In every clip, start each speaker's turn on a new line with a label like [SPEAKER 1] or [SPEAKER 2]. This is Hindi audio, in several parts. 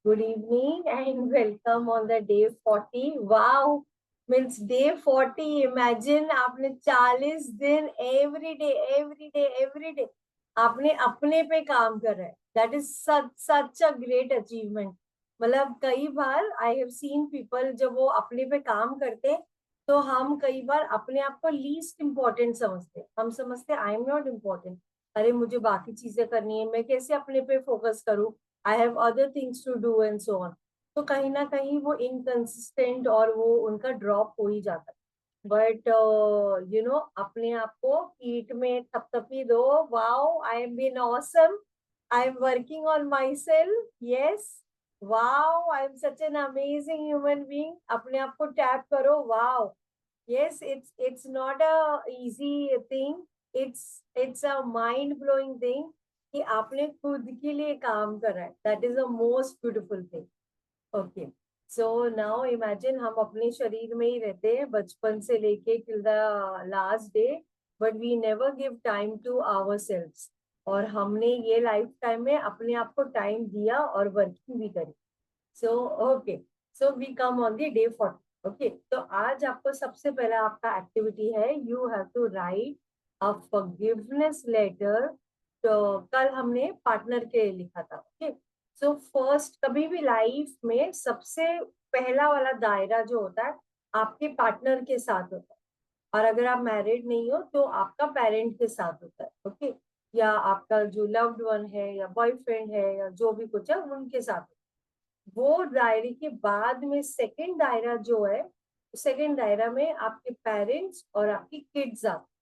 [SPEAKER 1] Good evening and welcome on the day 40. Wow, means day 40. Imagine आपने 40 दिन every day आपने अपने पे काम कर रहा है. That is such a great achievement. मतलब कई बार I have seen people जब वो अपने पे काम करते हैं तो हम कई बार अपने आप को लीस्ट इम्पोर्टेंट समझते हैं. हम समझते हैं आई एम नॉट इम्पोर्टेंट. अरे मुझे बाकी चीजें करनी है, मैं कैसे अपने पे फोकस करूं, I have other things to do and so on. तो कहीं ना कहीं वो इनकंसिस्टेंट और वो उनका ड्रॉप हो ही जाता है. बट अपने आप को पीठ में थपथपी दो. Wow, I am been awesome. I am working on myself. Yes. Wow, I am such an amazing human being. अपने आप को टैप करो. Wow. Yes, it's not a easy thing. It's a mind blowing thing कि आपने खुद के लिए काम करा है. That is the most beautiful thing. Okay. So now imagine हम अपने शरीर में ही रहते हैं बचपन से लेके till the last day, but we never give time to ourselves. और हमने ये लाइफ टाइम में अपने आप को टाइम दिया और वर्किंग भी करी. So okay. So we come on the day 40. Okay, तो आज आपको सबसे पहला आपका एक्टिविटी है, you have to write a forgiveness letter. तो कल हमने पार्टनर के लिए लिखा था. ओके. सो फर्स्ट, कभी भी लाइफ में सबसे पहला वाला दायरा जो होता है आपके पार्टनर के साथ होता है. और अगर आप मैरिड नहीं हो तो आपका पेरेंट के साथ होता है. ओके. या आपका जो लव्ड वन है या बॉयफ्रेंड है या जो भी कुछ है उनके साथ. वो दायरे के बाद में सेकंड दायरा जो है, सेकंड दायरा में आपके पेरेंट्स और आपकी किड्स आते.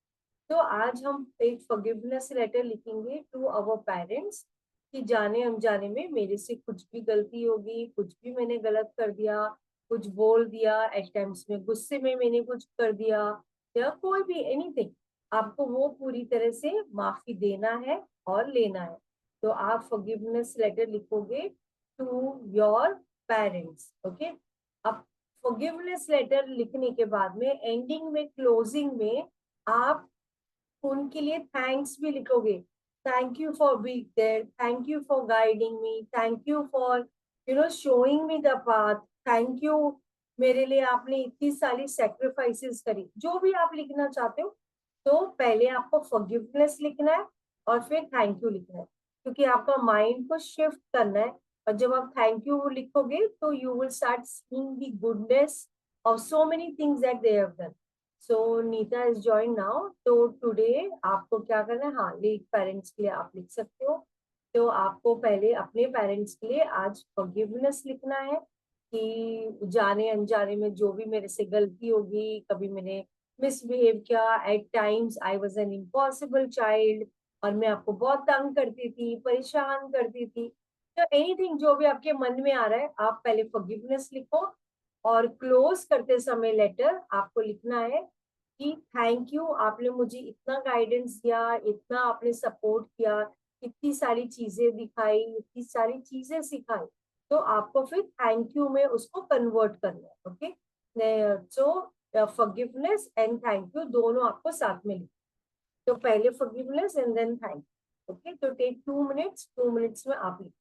[SPEAKER 1] तो आज हम एक फॉरगिवनेस लेटर लिखेंगे टू अवर पेरेंट्स कि जाने अनजाने में मेरे से कुछ भी गलती होगी, कुछ भी मैंने गलत कर दिया, कुछ बोल दिया, एट टाइम्स में गुस्से में मैंने कुछ कर दिया या कोई भी एनीथिंग, आपको वो पूरी तरह से माफी देना है और लेना है. तो आप फॉरगिवनेस लेटर लिखोगे टू योर पेरेंट्स. ओके. अब फॉरगिवनेस लेटर लिखने के बाद में एंडिंग में, क्लोजिंग में, आप उनके लिए थैंक्स भी लिखोगे. Thank you for being there, thank you for guiding me, thank you for showing me the path, thank you, मेरे लिए आपने इतनी सारी सेक्रीफाइसेस करी. जो भी आप लिखना चाहते हो. तो पहले आपको फॉरगिवनेस लिखना है और फिर थैंक यू लिखना है, क्योंकि आपका माइंड को शिफ्ट करना है. और जब आप थैंक यू लिखोगे तो you will start seeing the goodness of so many things that they have done. So Nita is join now. तो टुडे आपको क्या करना है, हाँ, लेट पेरेंट्स के लिए आप लिख सकते हो. तो आपको पहले अपने पेरेंट्स के लिए आज फॉरगिवनेस लिखना है कि जाने अनजाने में जो भी मेरे से गलती होगी, कभी मैंने मिसबिहेव किया, at times I was an impossible child, और मैं आपको बहुत तंग करती थी, परेशान करती थी. तो एनीथिंग जो भी आपके मन में आ रहा है, आप पहले फॉरगिवनेस लिखो. और क्लोज करते समय लेटर आपको लिखना है कि थैंक यू, आपने मुझे इतना गाइडेंस दिया, इतना आपने सपोर्ट किया, इतनी सारी चीजें दिखाई, इतनी सारी चीजें सिखाई. तो आपको फिर थैंक यू में उसको कन्वर्ट करना है. Okay. So forgiveness and thank you दोनों आपको साथ में लिखना. तो पहले forgiveness and then thank you. Okay. तो टेक 2 मिनट्स, 2 मिनट्स में आप लिख.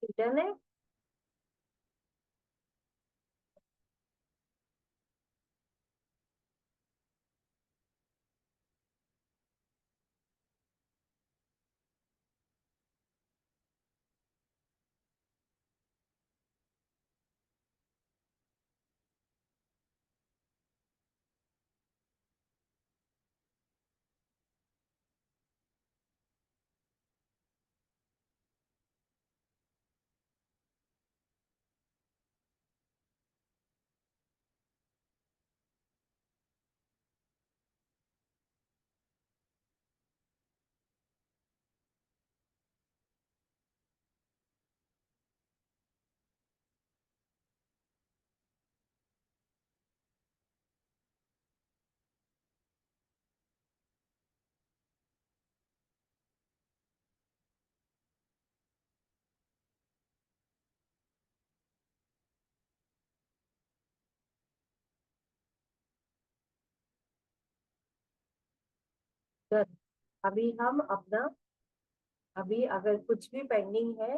[SPEAKER 1] रिटर्न है। अभी हम अपना, अभी अगर कुछ भी पेंडिंग है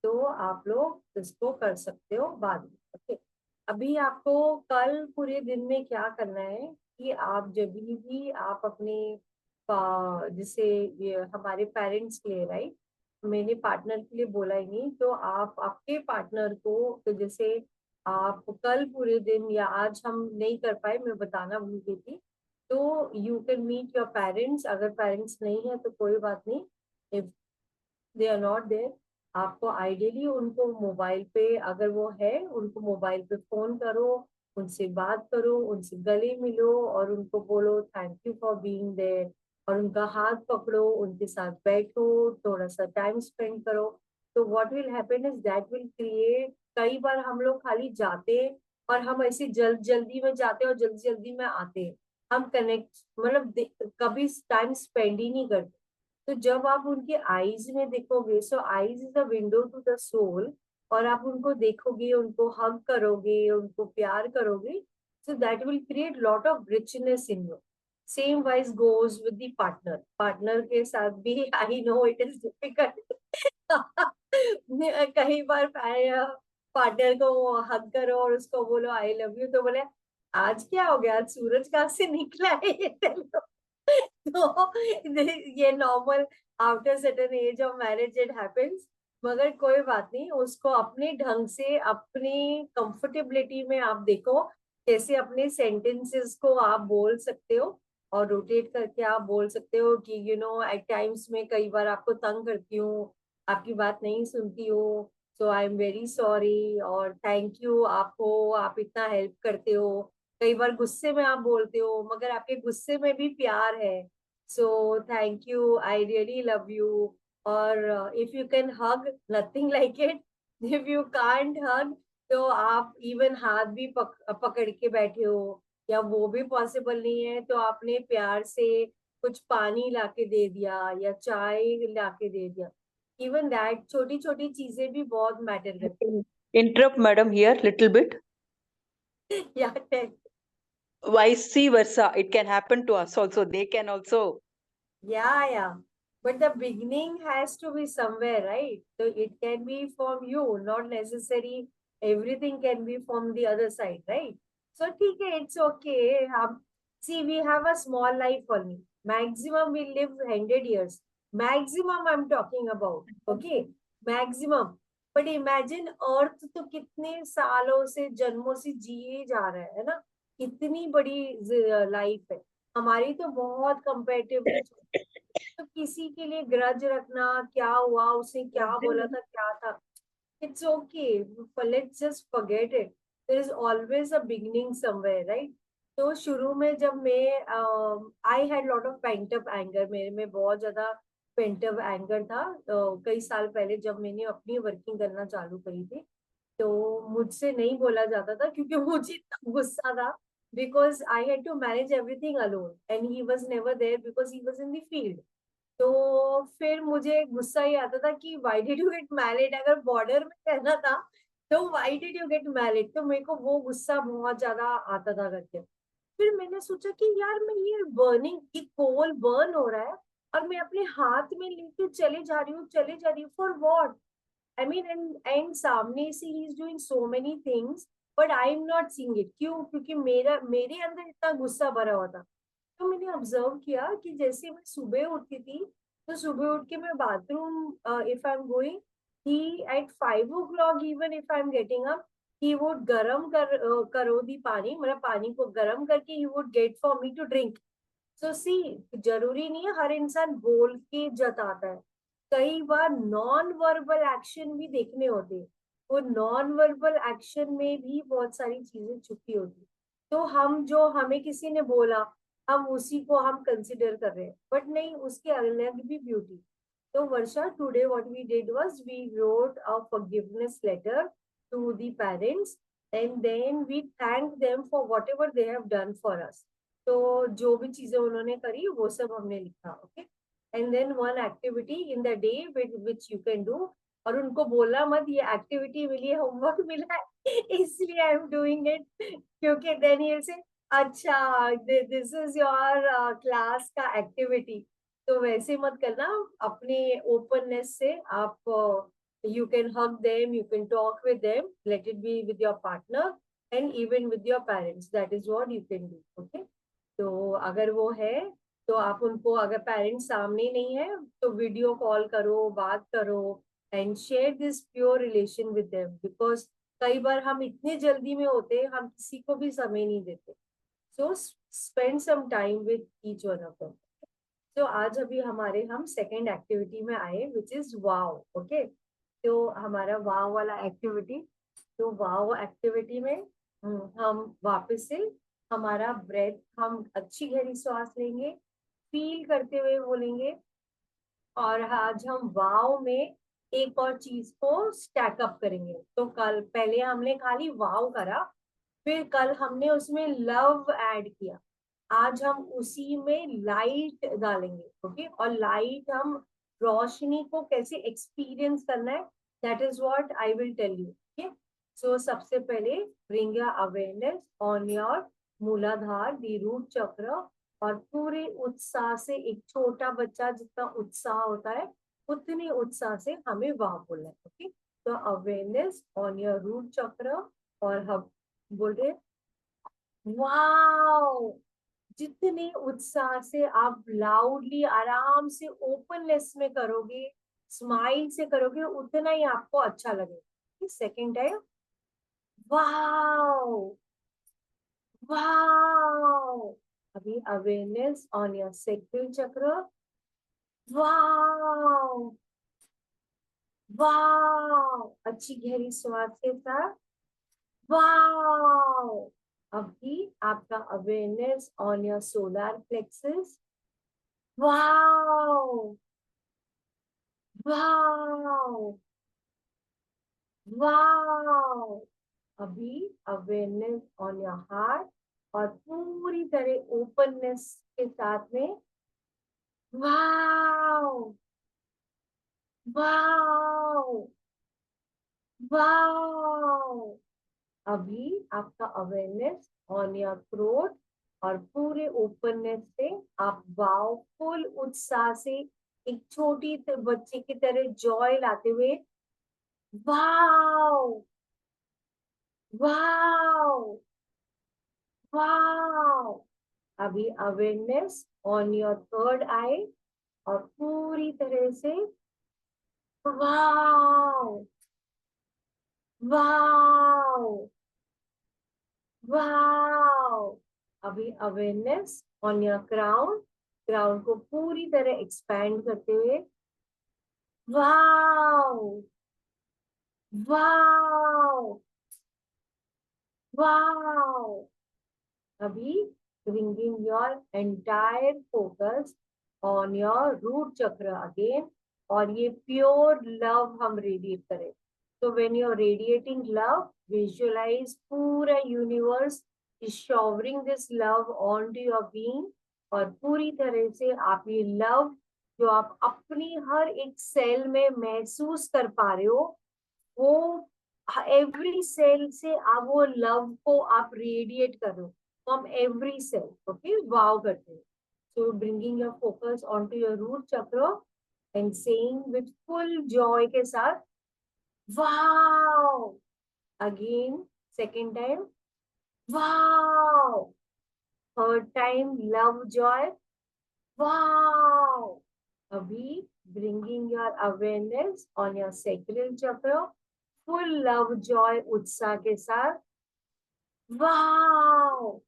[SPEAKER 1] तो आप लोग इसको कर सकते हो बाद में। ओके, अभी आपको कल पूरे दिन में क्या करना है कि आप जब भी आप अपने जैसे ये हमारे पेरेंट्स के लिए, राइट, मैंने पार्टनर के लिए बोला ही नहीं, तो आप आपके पार्टनर को, तो जैसे आप कल पूरे दिन या आज हम नहीं कर पाए, मैं बताना भूल गई थी, तो you can meet your parents. अगर पेरेंट्स नहीं है तो कोई बात नहीं, if they are not there, आपको आइडियली उनको मोबाइल पे, अगर वो है, उनको मोबाइल पे फोन करो, उनसे बात करो, उनसे गले मिलो और उनको बोलो thank you for being there, और उनका हाथ पकड़ो, उनके साथ बैठो, थोड़ा सा टाइम स्पेंड करो। तो what will happen is that will create, कई बार हम लोग खाली जाते हैं और हम ऐसे जल्दी में जाते हैं और जल्दी जल्दी में आते हैं, हम कनेक्ट मतलब कभी टाइम स्पेंड ही नहीं करते। तो जब आप उनके आईज में देखोगे, so eyes is the window to the soul, और आप उनको देखोगे, उनको हग करोगे, उनको प्यार करोगे, so that will create lot of richness in you. Same wise goes with the partner, partner के साथ भी I know it is difficult कई बार पार्टनर को हग करो और उसको बोलो आई लव यू, तो बोले आज क्या हो गया, आज सूरज कहाँ से निकला है ये तो ये normal, after certain age of marriage it happens. मगर कोई बात नहीं, उसको अपने ढंग से, अपनी कंफर्टेबिलिटी में आप देखो कैसे अपने सेंटेंसेस को आप बोल सकते हो, और रोटेट करके आप बोल सकते हो कि यू नो एट टाइम्स में कई बार आपको तंग करती हूँ, आपकी बात नहीं सुनती हूँ, सो आई एम वेरी सॉरी, और थैंक यू आपको, आप इतना हेल्प करते हो। कई बार गुस्से में आप बोलते हो मगर आपके गुस्से में भी प्यार है, so thank you, I really love you. और if you can hug, nothing like it, if you can't hug, तो आप इवन हाथ भी पकड़ के बैठे हो, या वो भी पॉसिबल नहीं है तो आपने प्यार से कुछ पानी लाके दे दिया या चाय लाके दे दिया, इवन दैट, छोटी छोटी चीजें भी बहुत मैटर करती
[SPEAKER 2] Interrupt, madam, here little bit.
[SPEAKER 1] है या
[SPEAKER 2] Vice versa, it can happen to us also. They can also.
[SPEAKER 1] yeah, but the beginning has to be somewhere, right? So it can be from you, not necessary everything can be from the other side, right? So ठीक है, it's okay, हम, see, we have a small life only, maximum we live 100 years, maximum I'm talking about, okay, maximum, but imagine अर्थ तो कितने सालों से, जन्मों से जिए जा रहा है ना, कितनी बड़ी लाइफ है हमारी, तो बहुत कंपेरेटिवली, तो किसी के लिए ग्रज रखना, क्या हुआ, उसने क्या बोला था, क्या था, it's okay, let's just forget it, there is always a beginning somewhere, right. तो शुरू में जब मैं, I had lot of pent up anger, मेरे में बहुत ज्यादा पेंट अप एंगर था, कई साल पहले जब मैंने अपनी वर्किंग करना चालू करी थी, तो मुझसे नहीं बोला जाता था क्योंकि मुझे इतना गुस्सा था, because I had to manage everything alone and he was never there because he was in the field. तो फिर मुझे गुस्सा ही आता था कि why did you get married, अगर बॉर्डर में रहना था तो why did you get married, तो मेरे को वो गुस्सा बहुत ज्यादा आता था करके। फिर मैंने सोचा कि यार मैं ये बर्निंग, ये कोल बर्न हो रहा है और मैं अपने हाथ में लेके चले जा रही हूँ, चले जा रही हूँ, for what, I mean, and सामने से he is doing so many things, but I am not seeing it. क्यों? क्योंकि मेरे अंदर इतना गुस्सा भरा हुआ था. तो मैंने ऑब्जर्व किया कि जैसे मैं सुबह उठती थी, तो सुबह उठ के मैं bathroom if I am going, he at 5 o'clock even if I am getting up, he would करो दी पानी, मतलब पानी को गर्म करके he would get for me to drink. So see, जरूरी नहीं है हर इंसान बोल के जताता है. कई बार नॉन वर्बल एक्शन भी देखने होते हैं. वो नॉन वर्बल एक्शन में भी बहुत सारी चीजें छुपी होती है. तो हम जो हमें किसी ने बोला, हम उसी को हम कंसिडर कर रहे हैं, बट नहीं, उसके अलग भी ब्यूटी. तो Varsha, today what we did was we wrote a forgiveness letter to the parents, and then we thank them for whatever they have done for us. तो जो भी चीजें उन्होंने करी वो सब हमने लिखा. Okay. And then one activity in the day which you can do. और उनको बोला मत ये एक्टिविटी मिली है, होमवर्क मिला है, इसलिए आई एम डूइंग इट. क्योंकि देन ये से अच्छा दिस इज योर क्लास का एक्टिविटी. तो वैसे मत करना. अपने ओपननेस से आप you can hug them, you can talk with them, let it be with your partner and even with your parents. That is what you can do. Okay. तो अगर वो है, तो आप उनको, अगर पेरेंट्स सामने नहीं है, तो वीडियो कॉल करो, बात करो, and share this pure relation with them. Because कई बार हम इतने जल्दी में होते हैं, हम किसी को भी समय नहीं देते. So spend some time with each one of them. तो आज अभी हम सेकेंड एक्टिविटी में आए, विच इज वाव. ओके. तो हमारा वाव वाला एक्टिविटी, तो वाव एक्टिविटी में हम वापस से हमारा ब्रेथ, हम अच्छी गहरी सांस लेंगे, फील करते हुए बोलेंगे. और आज हम वाव में एक और चीज को स्टैक अप करेंगे. तो कल पहले हमने खाली वाव करा, फिर कल हमने उसमें लव ऐड किया. आज हम उसी में लाइट डालेंगे. ओके. और लाइट, हम रोशनी को कैसे एक्सपीरियंस करना है, that is what I will tell you. Okay. So सबसे पहले bring your awareness on your Muladhara, the root chakra. और पूरे उत्साह से, एक छोटा बच्चा जितना उत्साह होता है, उतने उत्साह से हमें वाह बोलना है. ओके. तो awareness on your root chakra. और हम बोल रहे वाओ. जितने उत्साह से आप लाउडली, आराम से, ओपननेस में करोगे, स्माइल से करोगे, उतना ही आपको अच्छा लगेगा. Second time, wow wow. अभी अवेयरनेस ऑन योर सेक्रेटरी चक्र. Wow wow. अच्छी गहरी श्वास के साथ वाओ. अभी आपका awareness on your solar plexus. Wow wow wow. अभी अवेयरनेस ऑन योर हार्ट. और पूरी तरह ओपननेस के साथ में वाओ वाओ वाओ. अभी आपका अवेयरनेस ऑन योर थ्रोट. और पूरे ओपननेस से आप वाओ, फुल उत्साह से, एक छोटी बच्चे की तरह जॉय लाते हुए वाओ वाओ वाओ. अभी अवेयरनेस ऑन योर थर्ड आई. और पूरी तरह से वाओ वाओ वाओ. अभी awareness on your crown. Crown को पूरी तरह एक्सपैंड करते हुए वाओ वाओ वाओ. अभी bringing your entire focus on your root chakra again. और ये प्योर लव हम रेडिएट करें. तो when you're radiating love, visualize पूरा universe is showering this love onto your being. और पूरी तरह से आप ये लव जो आप अपनी हर एक सेल में महसूस कर पा रहे हो, वो एवरी सेल से आप वो लव को आप रेडिएट करो from every cell. Okay. Wow करते हैं. So bringing your focus on to your root chakra and saying with full joy के साथ wow. Again, second time, wow. Third time, love, joy, wow. Abhi, bringing your awareness on your sacral chakra, full love, joy, उत्साह के साथ, wow.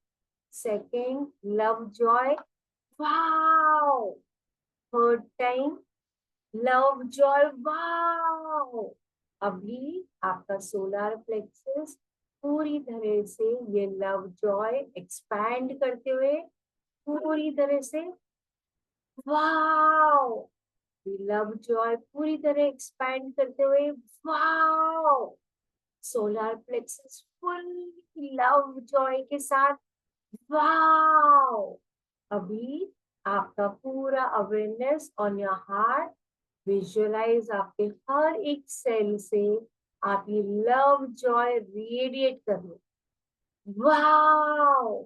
[SPEAKER 1] Second, love, joy, wow. Third time, love, joy, wow. अभी आपका सोलर प्लेक्सस पूरी तरह से ये लव जॉय एक्सपैंड करते हुए पूरी तरह से, वाओ, लव जॉय पूरी तरह एक्सपैंड करते हुए, wow, solar plexus full love joy के साथ, वाओ. अभी आपका पूरा awareness on your heart, visualize आपके हर एक सेल से आप ये लव जॉय रेडिएट कर लो, wow,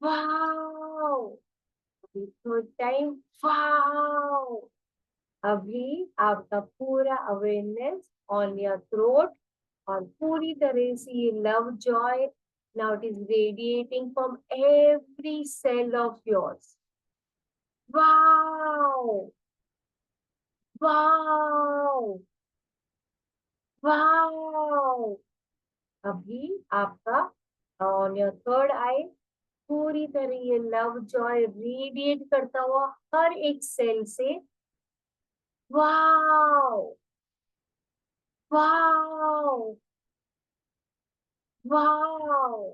[SPEAKER 1] wow. Third time, wow. अभी आपका पूरा अवेयरनेस ऑन योर थ्रोट और पूरी तरह से ये love Joy now it is radiating from every cell of yours. Wow, wow, wow. अभी आपका ऑन योर थर्ड आई पूरी तरह ये लव जॉय रेडिएट करता हुआ हर एक सेल से, वाओ, वाओ, वाओ.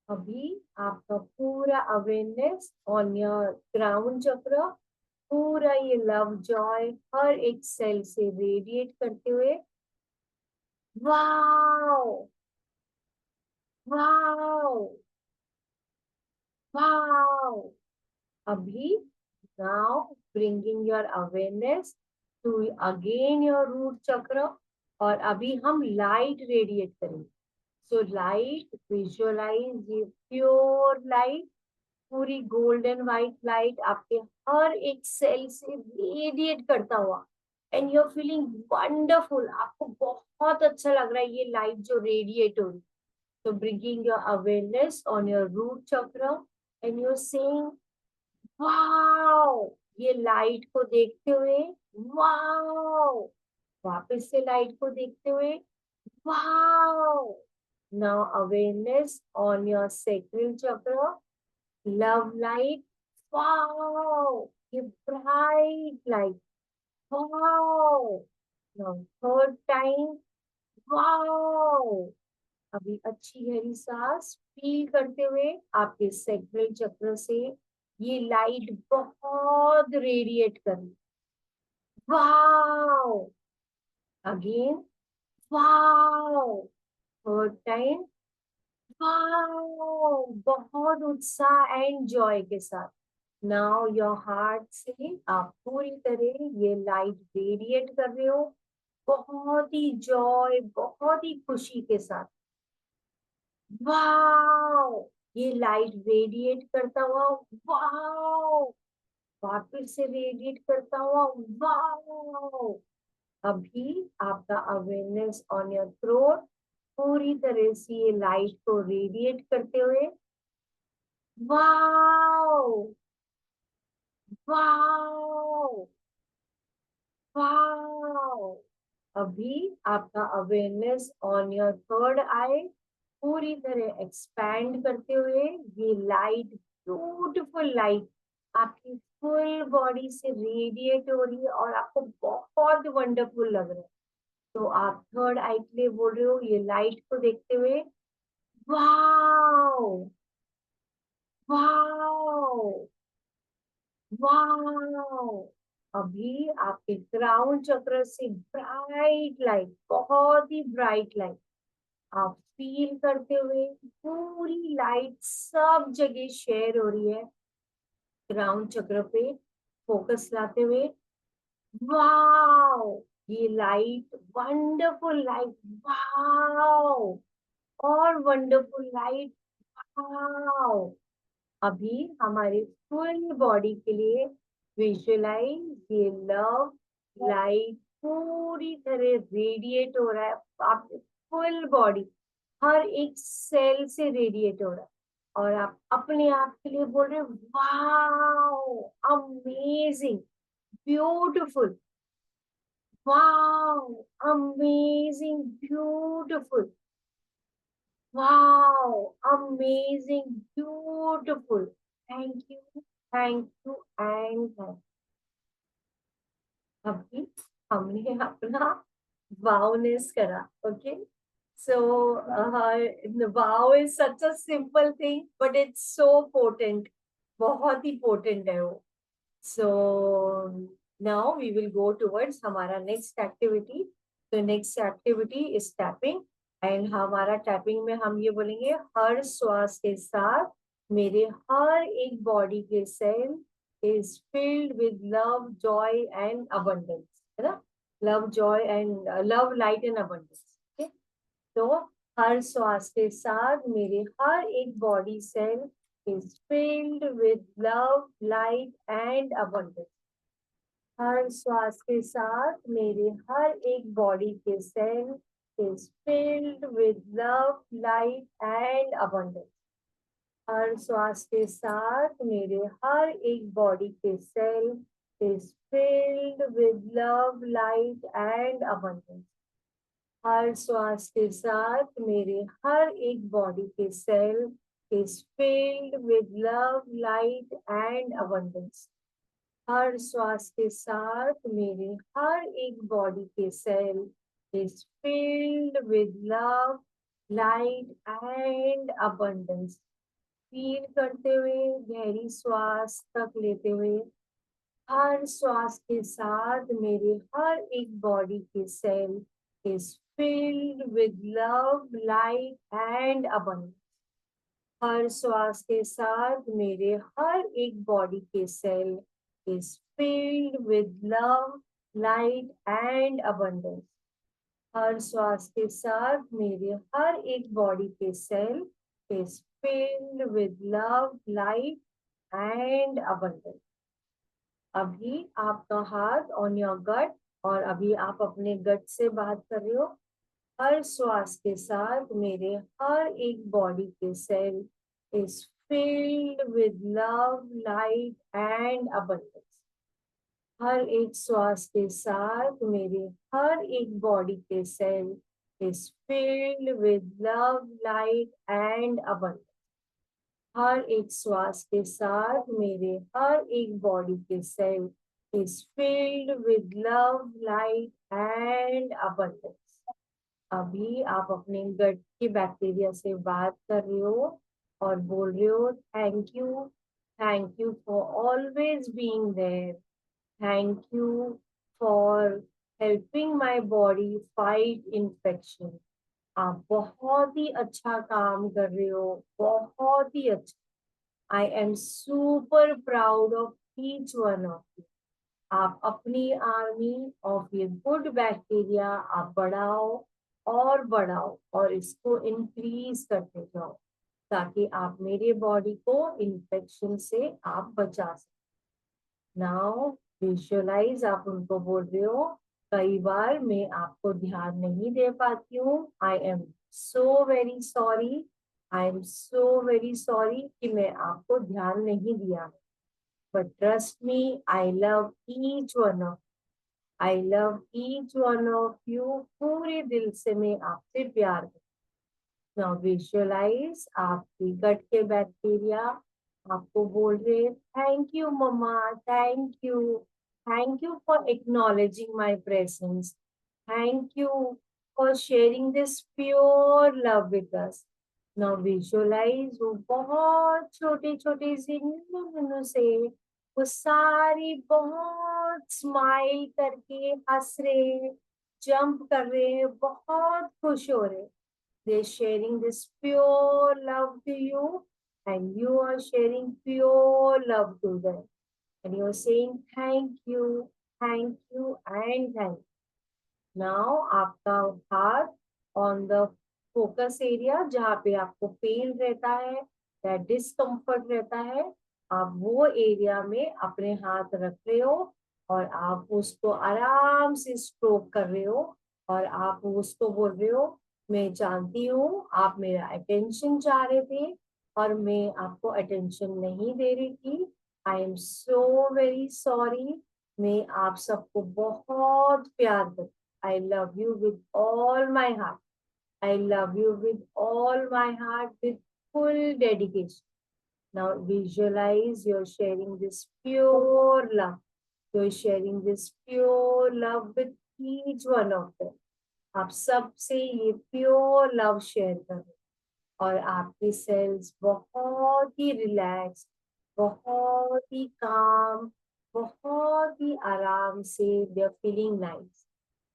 [SPEAKER 1] अभी आपका पूरा अवेयरनेस ऑन योर क्राउन चक्र, पूरा ये लव जॉय हर एक सेल से रेडिएट करते हुए, वाओ, वाओ, वाओ. अभी now bringing your awareness to again your root chakra और अभी हम लाइट रेडिएट करेंगे. सो लाइट, विजुअलाइज ये प्योर लाइट, पूरी गोल्डन व्हाइट लाइट आपके हर एक सेल से रेडिएट करता हुआ and you are feeling wonderful. आपको बहुत अच्छा लग रहा है ये लाइट जो रेडिएट हो रही. तो bringing your awareness on your root chakra and you are saying, wow, ये लाइट को देखते हुए, वाओ, वापस से लाइट को देखते हुए, wow. Now awareness on your sacral चक्र, love light, wow, ये bright light, wow. Now third time, wow. अभी अच्छी गहरी सांस फील करते हुए आपके सैक्रल चक्र से ये लाइट बहुत रेडिएट करें, wow. Again, wow. Third time, wow, बहुत उत्साह एंड जॉय के साथ. नाउ योर हार्ट से आप पूरी तरह ये लाइट रेडिएट कर रहे हो, बहुत ही जॉय, बहुत ही खुशी के साथ, वाओ. ये लाइट रेडिएट करता हुआ, वाओ, वापस से रेडिएट करता हुआ, वाओ. अभी आपका अवेयरनेस ऑन योर थ्रोट पूरी तरह से ये लाइट को रेडिएट करते हुए, वाओ, वाओ, वाओ. अभी आपका अवेयरनेस ऑन योर थर्ड आई पूरी तरह एक्सपैंड करते हुए ये लाइट, ब्यूटीफुल लाइट आपकी फुल बॉडी से रेडिएट हो रही है और आपको बहुत वंडरफुल लग रहा है. तो आप थर्ड आई के लिए बोल रहे हो ये लाइट को देखते हुए, वाओ, वाओ, वाओ. अभी आपके क्राउन चक्र से ब्राइट लाइट, बहुत ही ब्राइट लाइट आप फील करते हुए पूरी लाइट सब जगह शेयर हो रही है. क्राउन चक्र पे फोकस लाते हुए, वाओ, ये लाइट वंडरफुल लाइट, वाओ, और वंडरफुल लाइट, वाओ. अभी हमारे फुल बॉडी के लिए विजुअलाइज ये लव लाइट पूरी तरह रेडिएट हो रहा है, आपकी फुल बॉडी हर एक सेल से रेडिएट हो रहा है, और आप अपने आप के लिए बोल रहे हो wow amazing beautiful, wow amazing beautiful, wow amazing beautiful, thank you thank you and thank. अभी हमने अपना वाउनेस करा, okay. So wow is such a simple thing, but it's so potent. बहुत ही potent है वो. So now we will go towards हमारा next activity. So next activity is tapping. And हमारा tapping में हम ये बोलेंगे हर श्वास के साथ मेरे हर एक body के cell is filled with love, joy and abundance. है ना? Love, joy and love, light and abundance. Okay? तो हर श्वास के साथ मेरे हर एक body cell is filled with love, light and abundance. हर श्वास के साथ मेरे हर एक बॉडी के cell is filled with love, light and abundance. हर श्वास के साथ मेरे हर एक बॉडी के cell is filled with love, light and abundance. हर श्वास के साथ मेरे हर एक बॉडी के cell is filled with love, light and abundance. हर श्वास के साथ मेरे हर एक बॉडी के cell is filled with love, light and abundance. Feel करते हुए गहरी श्वास तक लेते हुए हर श्वास के साथ मेरे हर एक बॉडी के cell is filled with love, light and abundance. हर श्वास के साथ मेरे हर एक बॉडी के cell is filled with love, light and abundance. हर श्वास के साथ मेरे हर एक बॉडी के cell is filled with love, light and abundance. अभी आपका हाथ ऑन योर गट, और अभी आप अपने गट से बात कर रहे हो। हर श्वास के साथ मेरे हर एक बॉडी के cell is filled with love, light and abundance. हर एक श्वास के साथ मेरे हर एक बॉडी के cell is filled with love, light and abundance. हर एक श्वास के साथ मेरे हर एक बॉडी के cell is filled with love, light and abundance. अभी आप अपने गट की बैक्टीरिया से बात कर रहे हो और बोल रहे हो thank you for always being there, thank you for helping my body fight infection. आप बहुत ही अच्छा काम कर रहे हो, बहुत ही अच्छा। I am super proud of each one of you. आप अपनी आर्मी ऑफ ये गुड बैक्टीरिया आप बढ़ाओ और बढ़ाओ और इसको इंक्रीज करते जाओ, ताकि आप मेरे बॉडी को इन्फेक्शन से आप बचा सकें। नाउ विजुअलाइज, आप उनको बोल रहे हो कई बार मैं आपको ध्यान नहीं दे पाती हूँ, I am so very sorry, I am so very sorry कि मैं आपको ध्यान नहीं दिया, but trust me, I love each one of I love each one of you. पूरे दिल से मैं आपसे प्यार करती हूँ। Now visualize आपकी गट के बैक्टीरिया आपको बोल रहे थैंक यू मम्मा, thank you for acknowledging my presence, thank you for sharing this pure love with us. Now visualize वो बहुत छोटे छोटे से नन्हे से वो सारी बहुत स्माइल करके हंस रहे, जंप कर रहे, बहुत खुश हो रहे। They're sharing this pure love to you and you are sharing pure love to them. And you're saying thank you and thank you. Now आपका हाथ on the focus area जहाँ पे आपको पेन रहता है या डिस्कम्फर्ट रहता है, आप वो एरिया में अपने हाथ रख रहे हो और आप उसको आराम से स्ट्रोक कर रहे हो और आप उसको बोल रहे हो मैं जानती हूँ आप मेरा अटेंशन चाह रहे थे और मैं आपको अटेंशन नहीं दे रही थी। I am so very sorry. मैं आप सबको बहुत प्यार करती। I love you with all my heart. I love you with all my heart, with full dedication. Now visualize you're sharing this pure love. You're sharing this pure love with each one of them. आप सबसे ये प्योर लव शेयर करो और आपकी सेल्स बहुत ही रिलैक्स, बहुत ही काम, बहुत ही आराम से दे आर फीलिंग नाइस।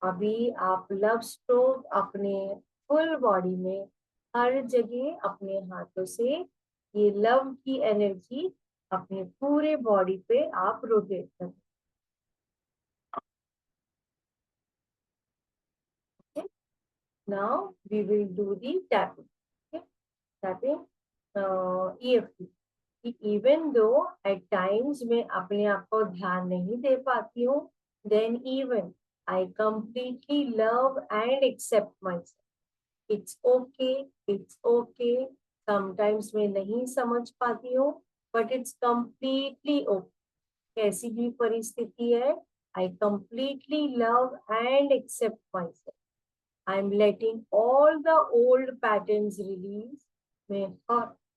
[SPEAKER 1] अभी आप लव स्ट्रोक अपने फुल बॉडी में हर जगह अपने हाथों से ये लव की एनर्जी अपने पूरे बॉडी पे आप रोटेट करें। Now we will do the tapping. Tapping EFT। Even though at times मैं अपने आप को ध्यान नहीं दे पाती हूँ, then even I completely love and accept myself. It's okay. Sometimes मैं नहीं समझ पाती हूँ बट इट्स कंप्लीटली ओके। कैसी भी परिस्थिति है, I completely love and accept myself. I am letting all the old patterns release. मैं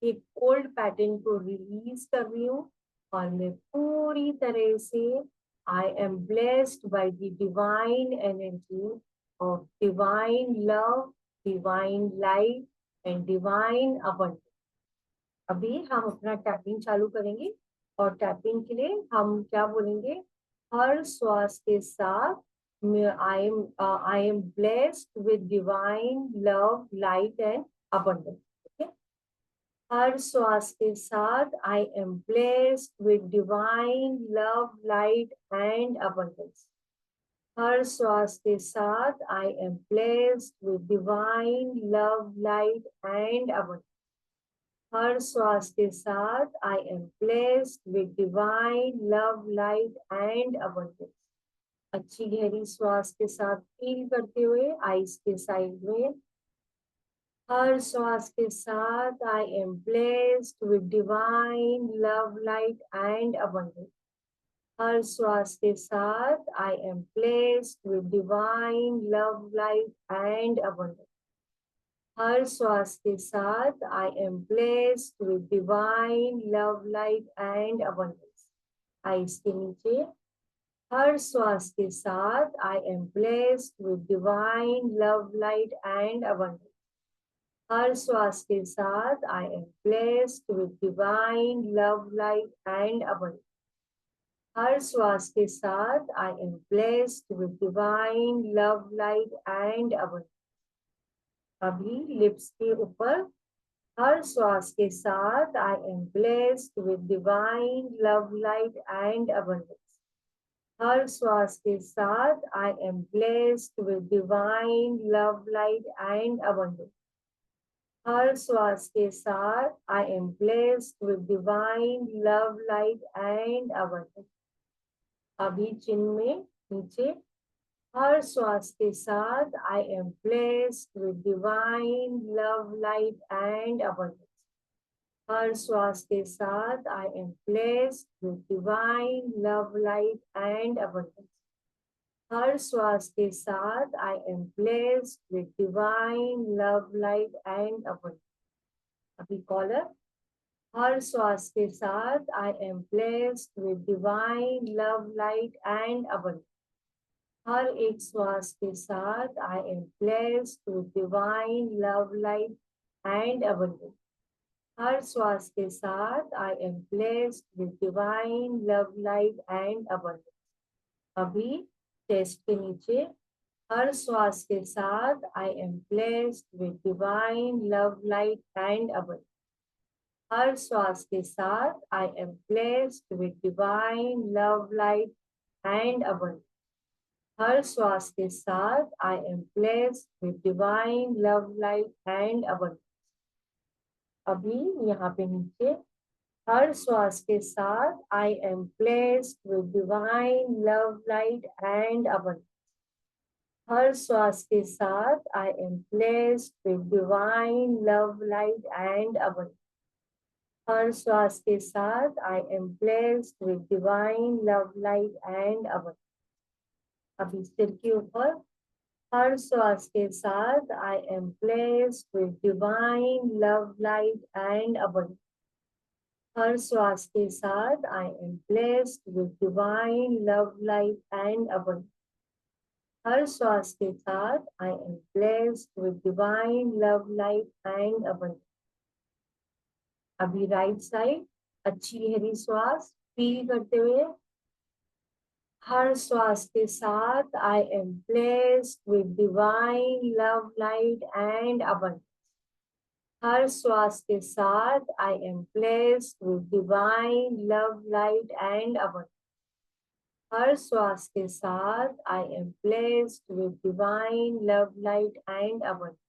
[SPEAKER 1] एक ओल्ड पैटर्न को रिलीज कर रही हूँ और मैं पूरी तरह से I am blessed by the divine energy of divine love, divine light and divine abundance. अभी हम अपना टैपिंग चालू करेंगे और टैपिंग के लिए हम क्या बोलेंगे, हर श्वास के साथ I am blessed with divine love, light and abundance. Okay? हर श्वास के साथ I am blessed with divine love, light and abundance. हर श्वास के साथ I am blessed with divine love, light and abundance. हर श्वास के साथ I am blessed with divine love, light and abundance. अच्छी गहरी श्वास के साथ फील करते हुए आईज के साइड में, हर श्वास के साथ I am blessed with divine love, light and abundance. हर श्वास के साथ I am blessed with divine love, light and abundance. हर श्वास के साथ I am blessed with divine love, light and abundance. Eyes के नीचे, हर श्वास के साथ I am blessed with divine love, light and abundance. हर श्वास के साथ I am blessed with divine love, light and abundance. हर श्वास के साथ I am blessed with divine love, light and abundance. अभी लिप्स के ऊपर, हर श्वास के साथ I am blessed with divine love, light and abundance. हर श्वास के साथ I am blessed with divine love, light and abundance. हर श्वास के साथ I am blessed with divine love, light and abundance. अभी चिन्ह में नीचे, हर श्वास के साथ I am blessed with divine love, light and abundance. हर श्वास के साथ I am blessed with divine love, light and abundance. हर श्वास के साथ I am blessed with divine love, light and abundance. अभी कॉलर, हर श्वास के साथ I am blessed with divine love, light and abundance. हर एक श्वास के साथ I am blessed with divine love, light and abundance. हर श्वास के साथ I am blessed with divine love, light and abundance. अभी चेस्ट के नीचे, हर श्वास के साथ I am blessed with divine love, light and abundance. हर श्वास के साथ I am blessed with divine love, light and abundance. हर श्वास के साथ I am blessed with divine love, light and abundance. अभी यहाँ पे नीचे, हर श्वास के साथ I am blessed with divine love, light and abundance. हर श्वास के साथ I am blessed with divine love, light and abundance. हर श्वास के साथ I am blessed with divine love, light and abundance. अभी सिर के ऊपर हर श्वास के साथ I am blessed with divine love, light and abundance. हर श्वास के साथ I am blessed with divine love, light and abundance. हर श्वास के साथ I am blessed with divine love, light and abundance. अभी राइट साइड अच्छी गहरी श्वास फील करते हुए हर श्वास के साथ I am blessed with divine love, light and abundance. हर श्वास के साथ I am blessed with divine love, light and abundance. हर श्वास के साथ I am blessed with divine love, light and abundance.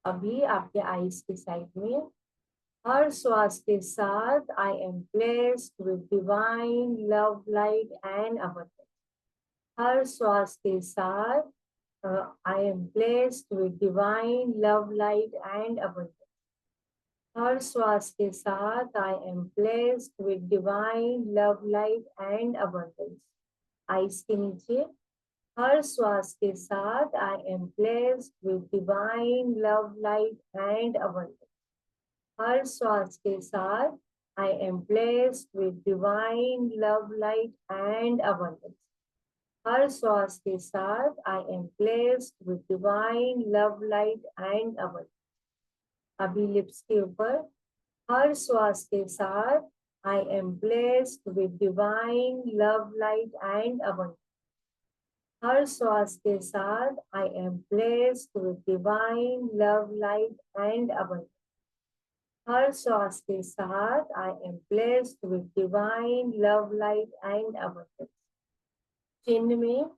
[SPEAKER 1] अभी आपके आईज के साइड में हर श्वास के साथ I am blessed with divine love, light and abundance. हर श्वास के साथ I am blessed with divine love, light and abundance. हर श्वास के साथ I am blessed with divine love, light and abundance. Ice के नीचे हर श्वास के साथ I am blessed with divine love, light and abundance. हर श्वास के साथ I am blessed with divine love, light and abundance. हर श्वास के साथ I am blessed with divine love, light and abundance. अभी लिप्स के ऊपर हर श्वास के साथ I am blessed with divine love, light and abundance. हर श्वास के साथ I am blessed with divine love, light and abundance. हर श्वास के साथ I am blessed with divine love, light and abundance. चिन्ह में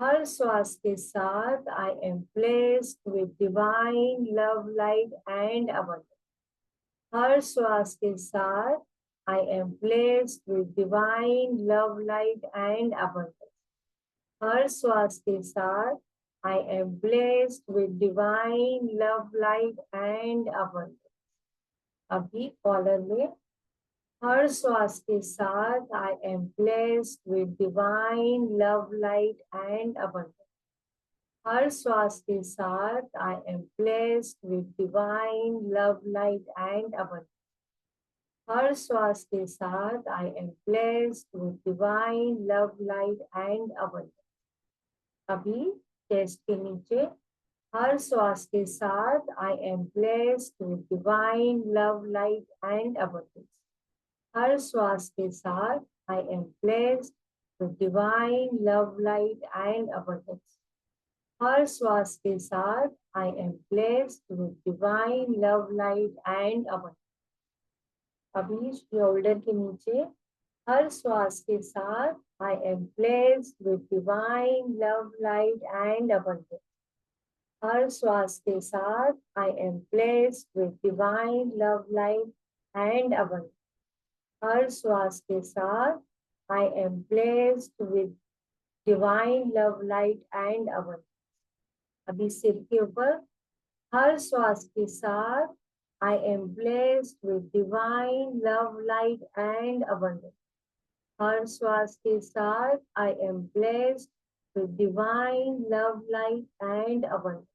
[SPEAKER 1] हर श्वास के साथ I am blessed with divine love, light and abundance. हर श्वास के साथ I am blessed with divine love, light and abundance. हर श्वास के साथ I am blessed with divine love, light and abundance. अभी कॉलर में हर श्वास के साथ I am blessed with divine love, light and abundance. हर श्वास के साथ I am blessed with divine love, light and abundance. हर श्वास के साथ I am blessed with divine love, light and abundance. अभी चेस्ट के नीचे हर श्वास के साथ I am blessed with divine love, light and abundance. हर श्वास के साथ I am blessed with divine love, light and abundance. हर श्वास के साथ I am blessed with divine love, light and abundance. अभी शोल्डर के नीचे हर श्वास के साथ I am blessed with divine love, light and abundance. हर श्वास के साथ I am blessed with divine love, light and abundance. हर श्वास के साथ I am blessed with divine love, light and abundance. अभी सिर के ऊपर हर श्वास के साथ I am blessed with divine love, light and abundance. हर श्वास के साथ I am blessed with divine love, light and abundance.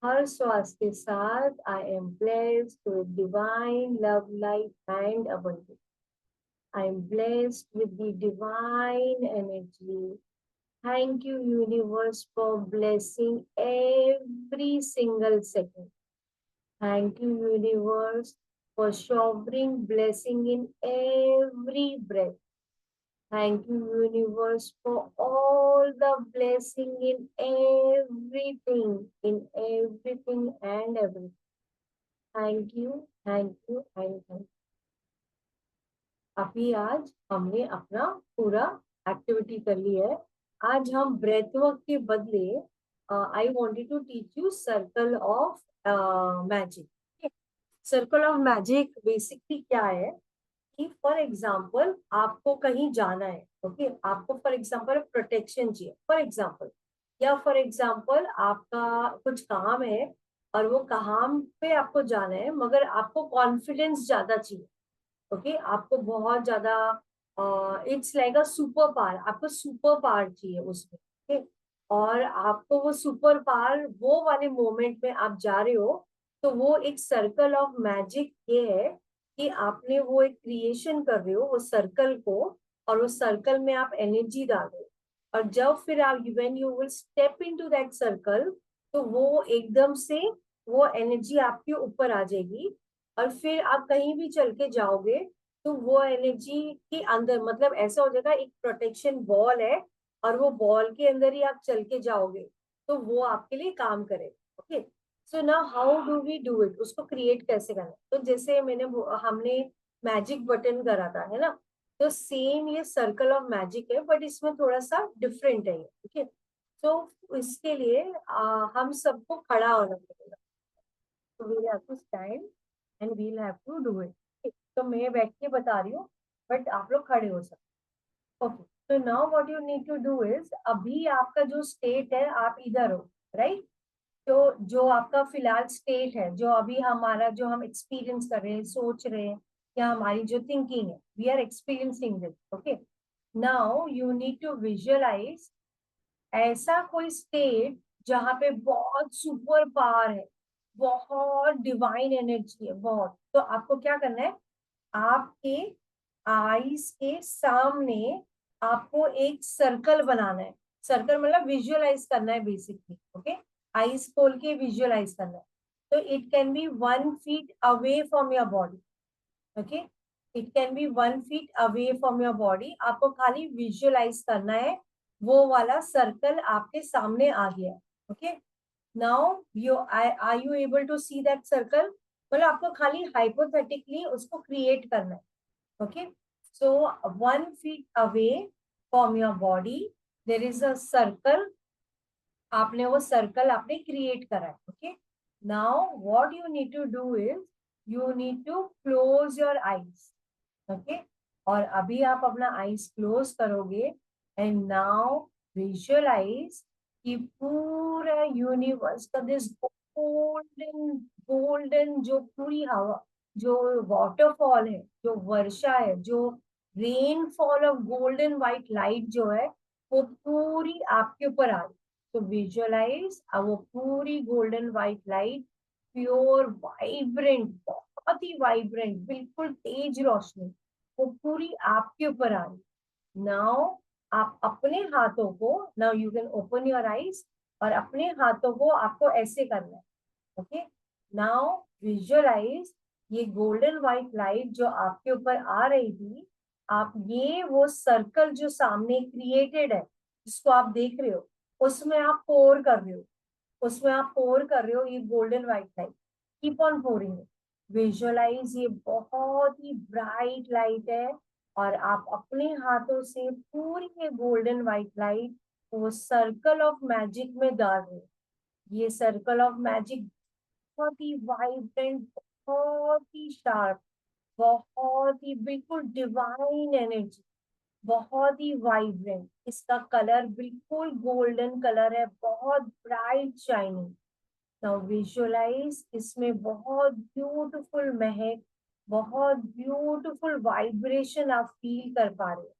[SPEAKER 1] हर श्वास के साथ I am blessed with divine love, light and abundance. I am blessed with the divine energy. Thank you, universe, for blessing every single second. Thank you, universe, for showering blessing in every breath. Thank you, universe, for all the blessing in everything and everything. Thank you, and thank you. अभी आज हमने अपना पूरा एक्टिविटी कर लिया है. आज हम ब्रेथ वर्क के बदले I wanted to teach you circle of magic. Circle of magic basically क्या है कि फॉर एग्जाम्पल आपको कहीं जाना है, ओके, आपको फॉर एग्जाम्पल प्रोटेक्शन चाहिए फॉर एग्जाम्पल, या फॉर एग्जाम्पल आपका कुछ काम है और वो काम पे आपको जाना है मगर आपको कॉन्फिडेंस ज्यादा चाहिए, ओके, आपको बहुत ज्यादा it's like a super power, आपको सुपर पावर चाहिए उसमें, ओके, और आपको वो सुपर पावर वो वाले मोमेंट में आप जा रहे हो, तो वो एक सर्कल ऑफ मैजिक ये है कि आपने वो एक क्रिएशन कर रहे हो वो सर्कल को, और उस सर्कल में आप एनर्जी डाल रहे हो, और जब फिर आप when you will step into that circle, तो वो एकदम से वो एनर्जी आपके ऊपर आ जाएगी, और फिर आप कहीं भी चल के जाओगे तो वो एनर्जी के अंदर, मतलब ऐसा हो जाएगा एक प्रोटेक्शन बॉल है, और वो बॉल के अंदर ही आप चल के जाओगे, तो वो आपके लिए काम करेगा, okay. So now how do we do it, उसको क्रिएट कैसे करना है? तो जैसे हमने मैजिक बटन करा था, है ना, तो सेम ये सर्कल ऑफ मैजिक है, बट इसमें थोड़ा सा डिफरेंट है ये, ओके। तो इसके लिए हम सबको खड़ा होना पड़ेगा, तो we have to stand and we'll have to do it. तो मैं बैठ के बता रही हूँ, बट आप लोग खड़े हो सकते, ओके। तो now what you need to do is, अभी आपका जो स्टेट है आप इधर हो, राइट, तो जो आपका फिलहाल स्टेट है, जो अभी हमारा जो हम एक्सपीरियंस कर रहे हैं, सोच रहे हैं, या हमारी जो थिंकिंग है, we are experiencing this, okay. Now you need to visualise ऐसा कोई स्टेट जहाँ पे बहुत सुपर पावर है, बहुत डिवाइन एनर्जी है बहुत, तो आपको क्या करना है, आपके आईज के सामने आपको एक सर्कल बनाना है, सर्कल मतलब विजुअलाइज करना है बेसिकली, ओके, आईज खोल के विजुअलाइज करना है, तो it can be 1 feet away from your body, okay, it can be 1 feet away from your body, आपको खाली विजुअलाइज करना है वो वाला सर्कल आपके सामने आ गया, okay. Now you are you able to see that circle, मतलब आपको खाली हाइपोथेटिकली उसको क्रिएट करना है, okay, so 1 feet away from your body there is a circle, आपने वो सर्कल आपने क्रिएट करा है, okay. Now what you need to do is you need to close your eyes, okay, और अभी आप अपना आईज क्लोज करोगे, एंड नाउ विजुअलाइज कि पूरा यूनिवर्स का दिस गोल्डन गोल्डन जो पूरी हवा, जो वाटरफॉल है, जो वर्षा है, जो rainfall of golden white light जो है, वो पूरी आपके ऊपर आ रही, तो विजुअलाइज वो पूरी golden white light, pure vibrant, बहुत ही वाइब्रेंट, बिल्कुल तेज रोशनी, वो पूरी आपके ऊपर आ रही। नाउ आप अपने हाथों को, now you can open your eyes, और अपने हाथों को आपको ऐसे करना है, ओके। नाउ विजुअलाइज ये गोल्डन व्हाइट लाइट जो आपके ऊपर आ रही थी, आप ये वो सर्कल जो सामने क्रिएटेड है जिसको आप देख रहे हो, उसमें आप पोर कर रहे हो, उसमें आप पोर कर रहे हो ये golden white light, keep on pouring it, visualise ये बहुत ही ब्राइट लाइट है, और आप अपने हाथों से पूरी ये गोल्डन व्हाइट लाइट वो सर्कल ऑफ मैजिक में डाल रहे हो, ये सर्कल ऑफ मैजिक बहुत ही वाइब्रेंट, बहुत ही शार्प, बहुत ही बिल्कुल डिवाइन एनर्जी, बहुत ही वाइब्रेंट, इसका कलर बिल्कुल गोल्डन कलर है, बहुत ब्राइट शाइनिंग। नाउ विजुअलाइज इसमें बहुत ब्यूटीफुल महक, बहुत ब्यूटीफुल वाइब्रेशन आप फील कर पा रहे हो,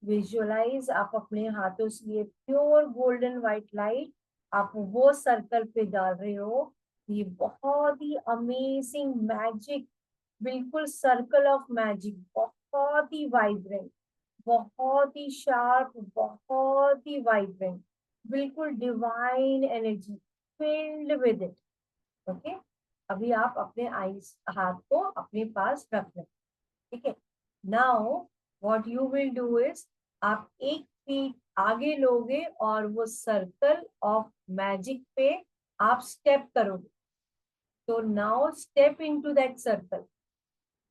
[SPEAKER 1] विजुअलाइज आप अपने हाथों से ये प्योर गोल्डन व्हाइट लाइट आप वो सर्कल पे डाल रहे हो, ये बहुत ही अमेजिंग मैजिक, बिल्कुल सर्कल ऑफ मैजिक, बहुत ही वाइब्रेंट, बहुत ही शार्प, बहुत ही वाइब्रेंट, बिल्कुल divine energy filled with it, okay. अभी आप अपने आईज हाथ को अपने पास रख लें, ठीक है। Now what you will do is आप 1 फीट आगे लोगे और वो सर्कल ऑफ मैजिक पे आप स्टेप करोगे, तो now step into that circle,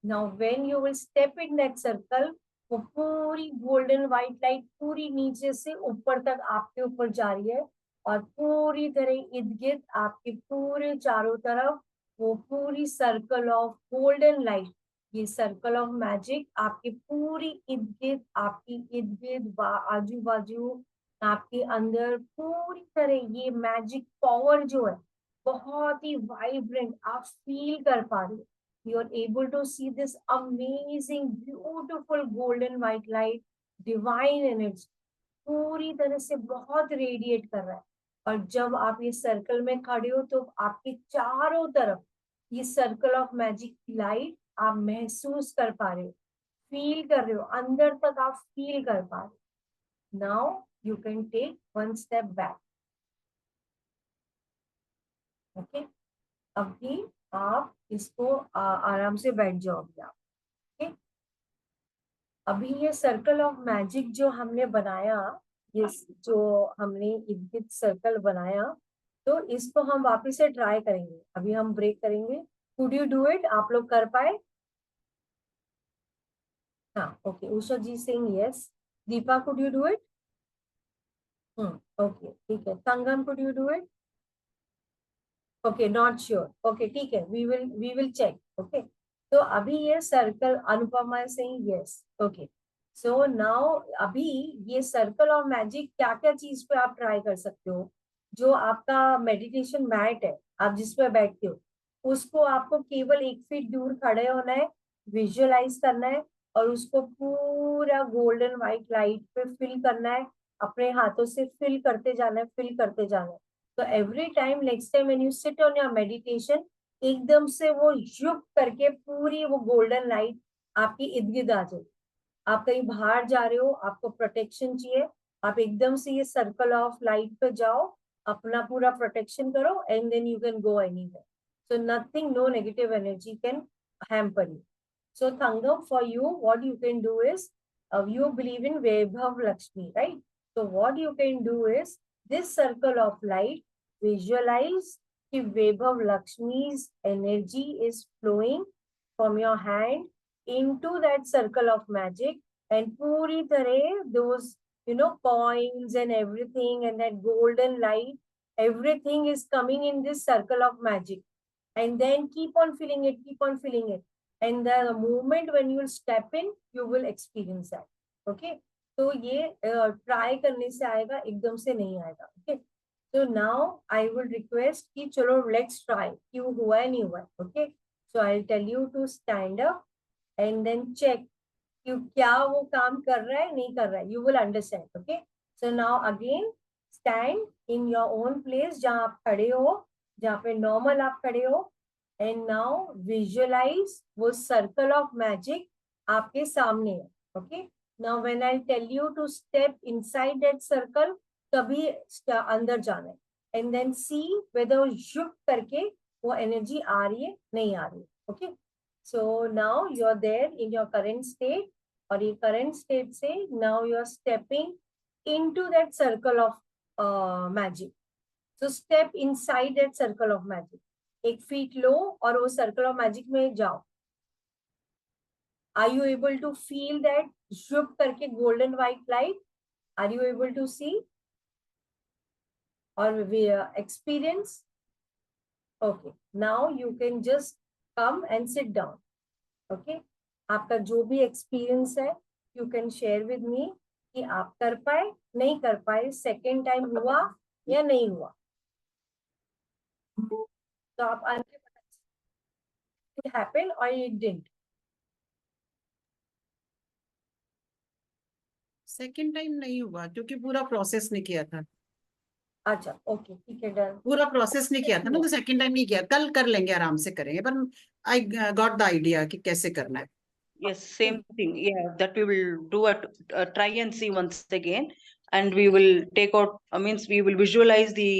[SPEAKER 1] now when you will step in that circle, वो पूरी गोल्डन व्हाइट लाइट पूरी नीचे से ऊपर तक आपके ऊपर जा रही है, और पूरी तरह इर्द गिर्द आपके पूरे चारों तरफ वो पूरी सर्कल ऑफ गोल्डन लाइट, ये सर्कल ऑफ मैजिक आपकी पूरी इर्द गिर्द, आपकी इर्द गिर्द, आजू बाजू, आपके अंदर पूरी तरह ये मैजिक पावर जो है बहुत ही वाइब्रेंट आप फील कर पा रहे हो. You are able to see this amazing beautiful golden white light, divine energy पूरी तरह से बहुत रेडिएट कर रहा है. और जब आप ये सर्कल में खड़े हो तो आपके चारों तरफ ये सर्कल ऑफ मैजिक की लाइट आप महसूस कर पा रहे हो, फील कर रहे हो, अंदर तक आप फील कर पा रहे हो. Now you can take one step back. Okay, अभी आप इसको आराम से बैठ जाओगे आप. ओके, अभी ये सर्कल ऑफ मैजिक जो हमने बनाया, ये जो हमने इर्द सर्कल बनाया, तो इसको हम वापस से ट्राई करेंगे. अभी हम ब्रेक करेंगे. Could you do it? आप लोग कर पाए? हाँ, okay. Usha ji Singh yes. Deepa could you do it? Okay, ठीक है. Sangam could you do it? Okay, not sure. Okay, ठीक है, वी विल चेक. ओके, तो अभी ये circle, Anupama Singh yes. Okay, so now अभी ये सर्कल ऑफ मैजिक क्या क्या चीज पे आप ट्राई कर सकते हो. जो आपका मेडिटेशन मैट है, आप जिस पे बैठते हो, उसको आपको केवल 1 फीट दूर खड़े होना है, विजुअलाइज करना है, और उसको पूरा गोल्डन व्हाइट लाइट पे फिल करना है. अपने हाथों से फिल करते जाना है, फिल करते जाना है. तो every time, next time when you sit on your meditation, एकदम से वो युग करके पूरी वो गोल्डन लाइट आपकी इर्द गिर्द आ जाए. आप कहीं बाहर जा रहे हो, आपको प्रोटेक्शन चाहिए, आप एकदम से ये सर्कल ऑफ लाइट पे जाओ, अपना पूरा प्रोटेक्शन करो, and then you can go anywhere. So nothing, no negative energy can hamper you. So Thangam, for you, what you can do is, you believe in Vaibhav Lakshmi, right? So what you can do is, this circle of light, visualize कि Vaibhav Lakshmi's energy is flowing from your hand into that circle of magic, and पूरी तरह those, coins and everything, and that golden light, everything is coming in this circle of magic. And then keep on filling it, keep on filling it. And the moment when you will step in, you will experience that. Okay, तो ये ट्राई करने से आएगा, एकदम से नहीं आएगा. Okay, so now I will request कि चलो let's try. क्यों हुआ है नहीं हुआ. Okay, so I'll tell you to stand up and then check कि क्या वो काम कर रहा है नहीं कर रहा है. You will understand. Okay, so now again stand in your own place, जहाँ आप खड़े हो, जहाँ पे नॉर्मल आप खड़े हो. एंड नाउ विजुअलाइज वो सर्कल ऑफ मैजिक आपके सामने है. Okay, now when I tell you to step inside that circle, तभी अंदर जाना है. एंड देन सी वेदर युग करके वो एनर्जी आ रही है नहीं आ रही है. Okay, so now you are there in your current state, और ये करेंट स्टेट से now you are stepping into that circle of magic. So step inside that circle of magic. 1 feet लो और वो सर्कल ऑफ मैजिक में जाओ. Are you able to feel that शुभ करके golden white light? Are you able to see और experience? Okay, now you can just come and sit down. Okay, आपका जो भी एक्सपीरियंस है you can share with me कि आप कर पाए नहीं कर पाए, सेकेंड टाइम हुआ या नहीं हुआ. तो आप आगे it happened or it didn't.
[SPEAKER 3] Second time नहीं हुआ क्योंकि पूरा प्रोसेस नहीं किया था.
[SPEAKER 1] अच्छा, ओके, ठीक है, डन.
[SPEAKER 3] पूरा प्रोसेस नहीं किया था ना, तो सेकेंड टाइम नहीं किया. कल कर लेंगे, आराम से करेंगे. पर आई गॉट द आइडिया कि कैसे करना है.
[SPEAKER 2] Yes, same thing. Yeah, that we will do a try and see once again, and we will take out. Means we will visualize the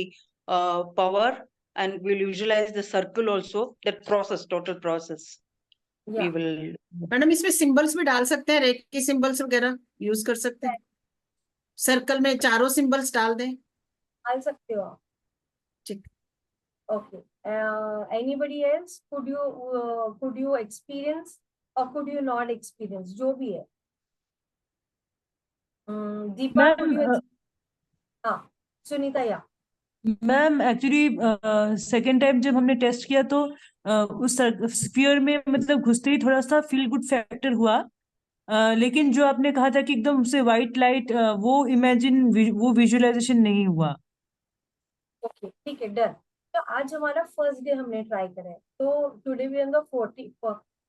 [SPEAKER 2] power, and we will visualize the circle also. That process, total process. We
[SPEAKER 1] Yeah.
[SPEAKER 2] will.
[SPEAKER 3] Madam, इसमें सिंबल्स भी डाल सकते हैं, रेक की सिंबल्स वगैरह यूज कर सकते हैं. सर्कल में चारों सिंबल्स डाल दें.
[SPEAKER 1] डाल सकते हो आप.
[SPEAKER 3] ठीक.
[SPEAKER 1] Okay. Anybody else? Could you experience or could you not experience? जो भी है. Deepa, could you? हाँ, सुनीता, या.
[SPEAKER 4] मैम एक्चुअली सेकेंड टाइम जब हमने टेस्ट किया तो उस स्फीयर में मतलब घुसते ही थोड़ा सा फील गुड फैक्टर हुआ। लेकिन जो आपने कहा था कि एकदम से वाइट लाइट वो इमेजिन वो विजुअलाइजेशन नहीं हुआ।
[SPEAKER 1] ओके ठीक है, डन। तो आज हमारा फर्स्ट डे हमने ट्राई करा है, तो today we are the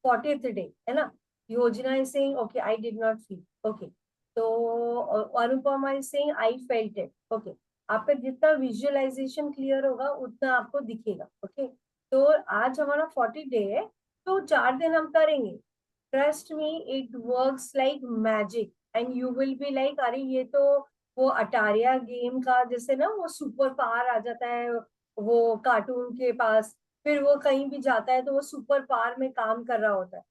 [SPEAKER 1] 40th day, है ना। Yojana is saying okay I did not feel, okay. तो Anupama is saying I felt it, okay. आपका जितना विजुअलाइजेशन क्लियर होगा उतना आपको दिखेगा, ओके। तो आज हमारा 40 डे है, तो 4 दिन हम करेंगे। Trust me, it works like magic and you will be like अरे ये तो वो अटारिया गेम का जैसे ना वो सुपर पावर आ जाता है वो कार्टून के पास, फिर वो कहीं भी जाता है तो वो सुपर पावर में काम कर रहा होता है।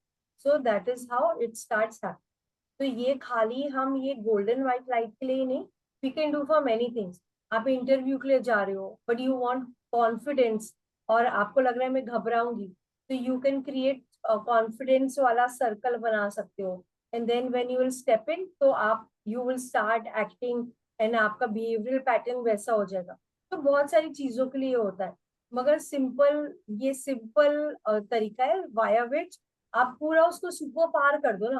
[SPEAKER 1] So that is how it starts. तो ये खाली हम ये गोल्डन व्हाइट लाइट के लिए ही नहीं, we can do for many things. आप इंटरव्यू के लिए जा रहे हो बट यू वांट कॉन्फिडेंस और आपको लग रहा है मैं घबराऊंगी, तो यू कैन क्रिएट कॉन्फिडेंस वाला सर्कल बना सकते हो। And then when you will step in तो आप you will start acting and आपका बिहेवियरल पैटर्न वैसा हो जाएगा। तो बहुत सारी चीजों के लिए होता है, मगर सिंपल ये सिंपल तरीका है वाया विच आप पूरा उसको सुपर पार कर दो ना।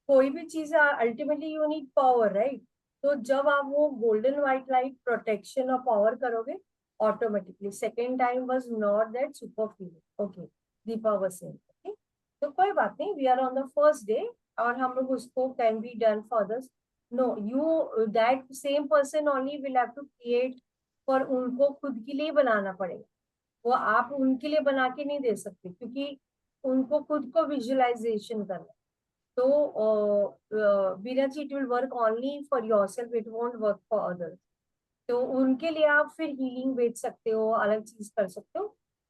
[SPEAKER 1] कोई भी चीज ultimately you need power, right. तो जब आप वो गोल्डन व्हाइट लाइट प्रोटेक्शन और पावर करोगे automatically second time was not that super feeling, okay. Deepa was saying, okay. तो कोई बात नहीं, we are on the first day और हम लोग उसको कैन बी डन फॉर दस। No you that same person only will have to create for, उनको खुद के लिए बनाना पड़ेगा। वो आप उनके लिए बना के नहीं दे सकते क्योंकि उनको खुद को विजुअलाइजेशन करना है। तो Beena ji, it will work only for yourself, it won't work for others. तो उनके लिए आप फिर हीलिंग बेच सकते हो, अलग चीज कर सकते हो,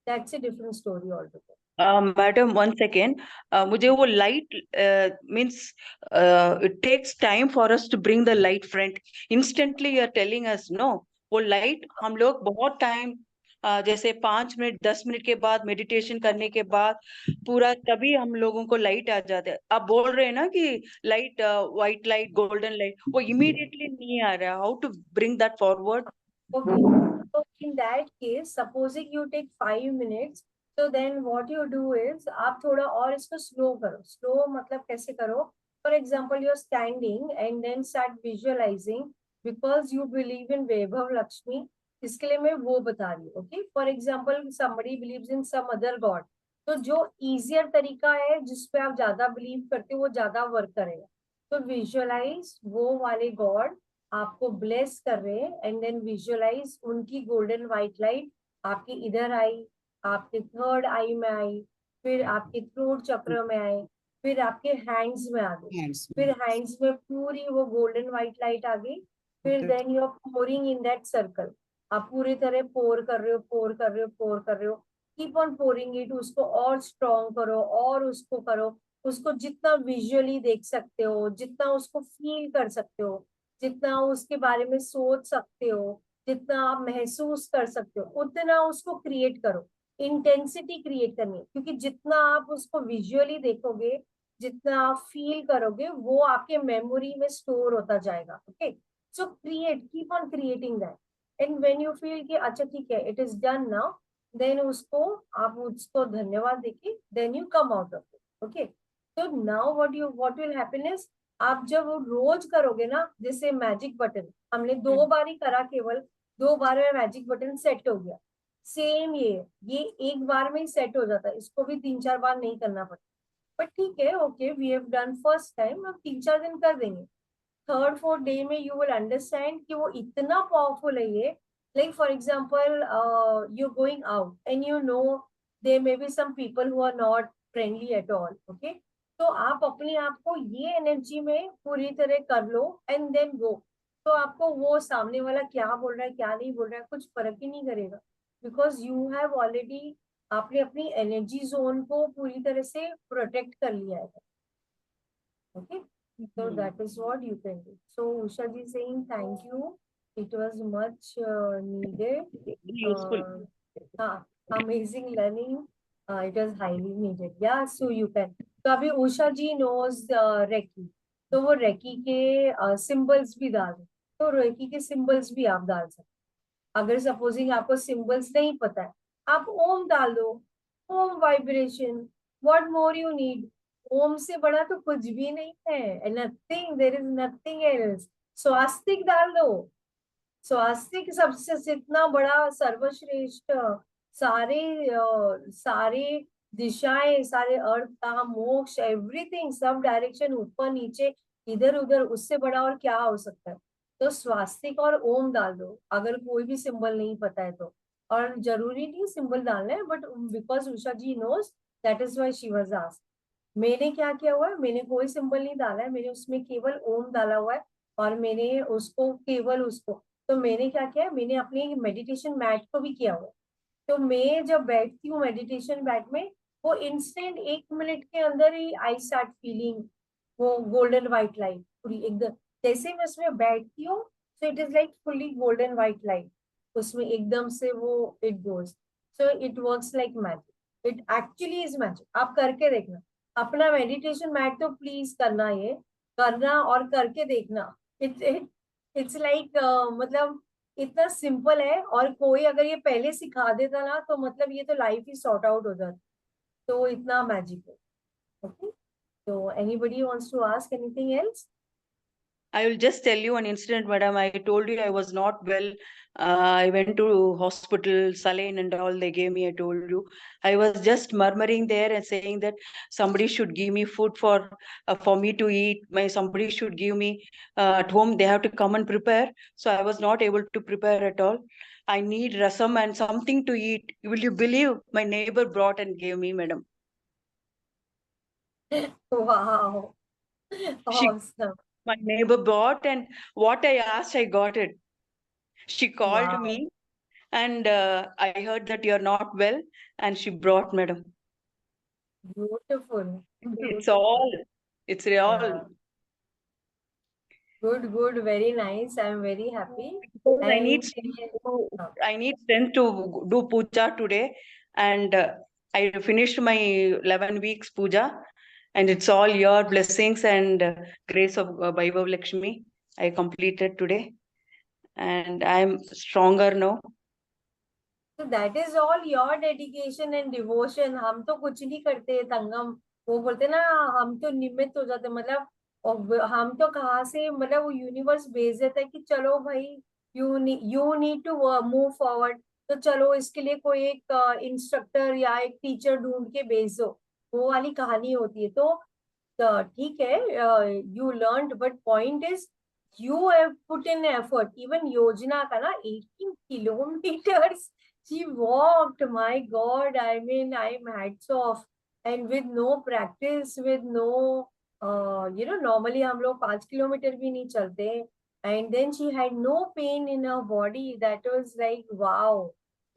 [SPEAKER 1] that's a different story all together.
[SPEAKER 2] Madam one second, मुझे वो light means it takes time for us to bring the light front instantly, you are telling us no. वो लाइट हम लोग बहुत टाइम जैसे 5 मिनट 10 मिनट के बाद मेडिटेशन करने के बाद पूरा तभी हम लोगों को लाइट आ जाता है। आप बोल रहे हैं ना कि light white light golden light वो इमीडिएटली नहीं आ रहा, how to bring that forward?
[SPEAKER 1] Okay, so in that case, supposing you take 5 minutes, so then what you do is आप थोड़ा और इसको स्लो करो। स्लो मतलब कैसे करो? For example, you're standing and then start visualizing because you believe in Vaibhav Lakshmi. इसके लिए मैं वो बता रही हूँ, okay? For example, somebody believes in some other god. तो जो easier तरीका है जिसपे आप ज्यादा बिलीव करते हो वो ज्यादा वर्क करेगा। तो विजुअलाइज वो वाले गॉड आपको ब्लेस कर रहे हैं एंड देन विजुअलाइज उनकी गोल्डन व्हाइट लाइट आपकी इधर आई, आपके थर्ड आई में आई, फिर आपके थ्रोट चक्र में आए, फिर आपके हैंड्स में आ गई, फिर हैंड्स में पूरी वो गोल्डन व्हाइट लाइट आ गई। फिर then you are pouring in that circle. आप पूरी तरह पोर कर रहे हो, पोर कर रहे हो, पोर कर रहे हो। कीप ऑन पोरिंग इट, उसको और स्ट्रॉन्ग करो और उसको करो। उसको जितना विजुअली देख सकते हो, जितना उसको फील कर सकते हो, जितना उसके बारे में सोच सकते हो, जितना आप महसूस कर सकते हो उतना उसको क्रिएट करो। इंटेंसिटी क्रिएट करनी है क्योंकि जितना आप उसको विजुअली देखोगे, जितना आप फील करोगे वो आपके मेमोरी में स्टोर होता जाएगा, okay. So create, keep on creating that and when you feel कि अच्छा ठीक है it is done now, then उसको आप उसको धन्यवाद देके then you come out of it, okay. तो now what will happen is आप जब रोज करोगे ना, जैसे मैजिक बटन हमने 2 बार ही करा, केवल 2 बार में मैजिक बटन सेट हो गया। सेम ये एक बार में ही सेट हो जाता है, इसको भी 3-4 बार नहीं करना पड़ता। बट ठीक है, okay, we have done first time, अब 3-4 दिन कर देंगे। थर्ड फोर्थ डे में यू विल अंडरस्टैंड कि वो इतना पावरफुल है ये। Like for example you going out and you know there may be some people who are not friendly at all, okay. तो आप अपने आप को ये एनर्जी में पूरी तरह कर लो एंड देन गो। तो आपको वो सामने वाला क्या बोल रहा है क्या नहीं बोल रहा है कुछ फर्क ही नहीं करेगा, बिकॉज यू हैव ऑलरेडी आपने अपनी एनर्जी जोन को पूरी तरह से प्रोटेक्ट कर लिया है, okay. So that is what you can do. So Usha ji saying thank you. It was much needed.
[SPEAKER 2] Useful.
[SPEAKER 1] Amazing learning. It was highly needed. Yeah, so you can. तो अभी उषा जी knows रेकी, तो वो रेकी के सिंबल्स भी डाल दो, तो रेकी के सिंबल्स भी आप डाल सकते। अगर सपोजिंग आपको सिंबल्स नहीं पता है, आप ओम डाल दो, Om vibration, what more you need. Om से बड़ा तो कुछ भी नहीं है, nothing, there is nothing else. स्वास्तिक डाल दो, स्वास्तिक सबसे जितना बड़ा सर्वश्रेष्ठ, सारे सारे दिशाएं, सारे अर्थ का मोक्ष, एवरीथिंग, सब डायरेक्शन, ऊपर नीचे इधर उधर, उससे बड़ा और क्या हो सकता है। तो स्वास्तिक और ओम डाल दो अगर कोई भी सिंबल नहीं पता है तो। और जरूरी नहीं सिंबल डालना है, but because Usha ji knows, that is why she was asked. मैंने क्या किया हुआ है, मैंने कोई सिंबल नहीं डाला है, मैंने उसमें केवल ओम डाला हुआ है। और मैंने उसको केवल उसको, तो मैंने क्या किया है, मैंने अपनी मेडिटेशन मैट को भी किया हुआ है। तो मैं जब बैठती हूँ मेडिटेशन मैट में, वो इंस्टेंट 1 मिनट के अंदर ही आई स्टार्ट फीलिंग वो गोल्डन व्हाइट लाइट पूरी एकदम। जैसे मैं उसमें बैठती हूँ, so it is like fully golden white light, उसमें एकदम से वो it goes. So it works like magic, it actually is magic. आप करके देखना अपना मेडिटेशन मैट, तो प्लीज करना, ये करना और करके देखना। इट्स लाइक मतलब इतना सिंपल है, और कोई अगर ये पहले सिखा देता ना, तो मतलब ये तो लाइफ ही सॉर्ट आउट हो जाती। तो इतना मैजिक है। ओके, तो anybody wants to ask anything else?
[SPEAKER 2] I will just tell you an incident, madam. I told you I was not well. I went to hospital, saline and all they gave me. I told you I was just murmuring there and saying that somebody should give me food for me to eat. Somebody should give me at home. They have to come and prepare. So I was not able to prepare at all. I need rasam and something to eat. Will you believe my neighbor brought and gave me, madam?
[SPEAKER 1] Wow,
[SPEAKER 2] She,
[SPEAKER 1] awesome.
[SPEAKER 2] my neighbor brought, and what I asked, I got it. She called
[SPEAKER 1] Wow,
[SPEAKER 2] me, and I heard that you're not well, and she brought, madam.
[SPEAKER 1] beautiful,
[SPEAKER 2] It's
[SPEAKER 1] beautiful.
[SPEAKER 2] all, it's all.
[SPEAKER 1] Yeah, good, very nice. I'm very happy.
[SPEAKER 2] Because
[SPEAKER 1] And
[SPEAKER 2] I need strength to do puja today, and I finished my 11 weeks puja, and it's all your blessings and grace of Vaibhav Lakshmi. I completed today, and I'm stronger now.
[SPEAKER 1] so that is all your dedication and devotion. हम तो कुछ नहीं करते तंगम, वो बोलते ना, हम तो निमित्त हो जाते, मतलब और हम तो कहाँ से, मतलब वो यूनिवर्स भेज देता है कि चलो भाई, you need to move forward, तो चलो इसके लिए कोई एक इंस्ट्रक्टर या एक टीचर ढूंढ के भेज दो। वो वाली कहानी होती है। तो ठीक है, you learn, but point is you have put in effort. Even योजना का ना 18 kilometers she walked, my god, I mean, I'm hats off. And with no practice, with no normally हम लोग 5 किलोमीटर भी नहीं चलते। and then she had no pain in her body, that was like wow,